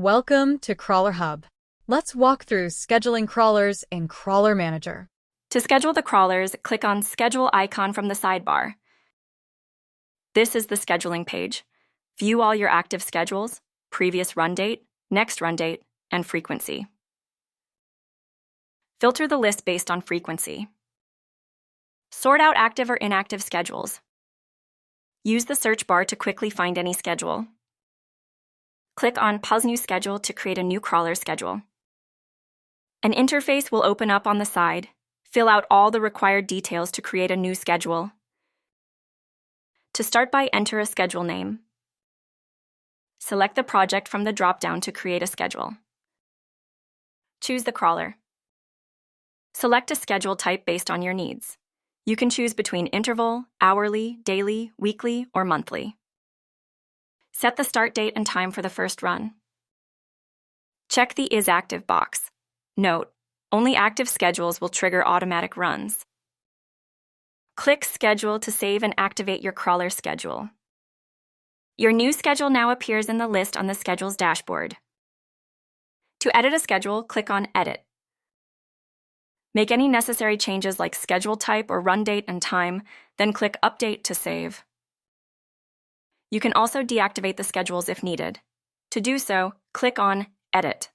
Welcome to Crawler Hub. Let's walk through scheduling crawlers in Crawler Manager. To schedule the crawlers, click on Schedule icon from the sidebar. This is the scheduling page. View all your active schedules, previous run date, next run date, and frequency. Filter the list based on frequency. Sort out active or inactive schedules. Use the search bar to quickly find any schedule. Click on Pause New Schedule to create a new crawler schedule. An interface will open up on the side. Fill out all the required details to create a new schedule. To start by, enter a schedule name. Select the project from the drop-down to create a schedule. Choose the crawler. Select a schedule type based on your needs. You can choose between interval, hourly, daily, weekly, or monthly. Set the start date and time for the first run. Check the Is Active box. Note, only active schedules will trigger automatic runs. Click Schedule to save and activate your crawler schedule. Your new schedule now appears in the list on the Schedules dashboard. To edit a schedule, click on Edit. Make any necessary changes like schedule type or run date and time, then click Update to save. You can also deactivate the schedules if needed. To do so, click on Edit.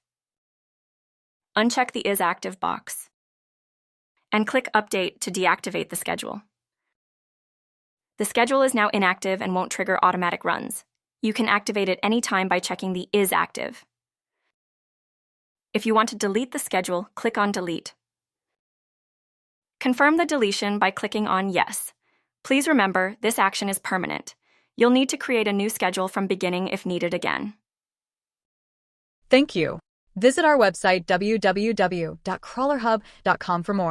Uncheck the Is Active box. And click Update to deactivate the schedule. The schedule is now inactive and won't trigger automatic runs. You can activate it anytime by checking the Is Active. If you want to delete the schedule, click on Delete. Confirm the deletion by clicking on Yes. Please remember, this action is permanent. You'll need to create a new schedule from beginning if needed again. Thank you. Visit our website www.crawlerhub.com for more.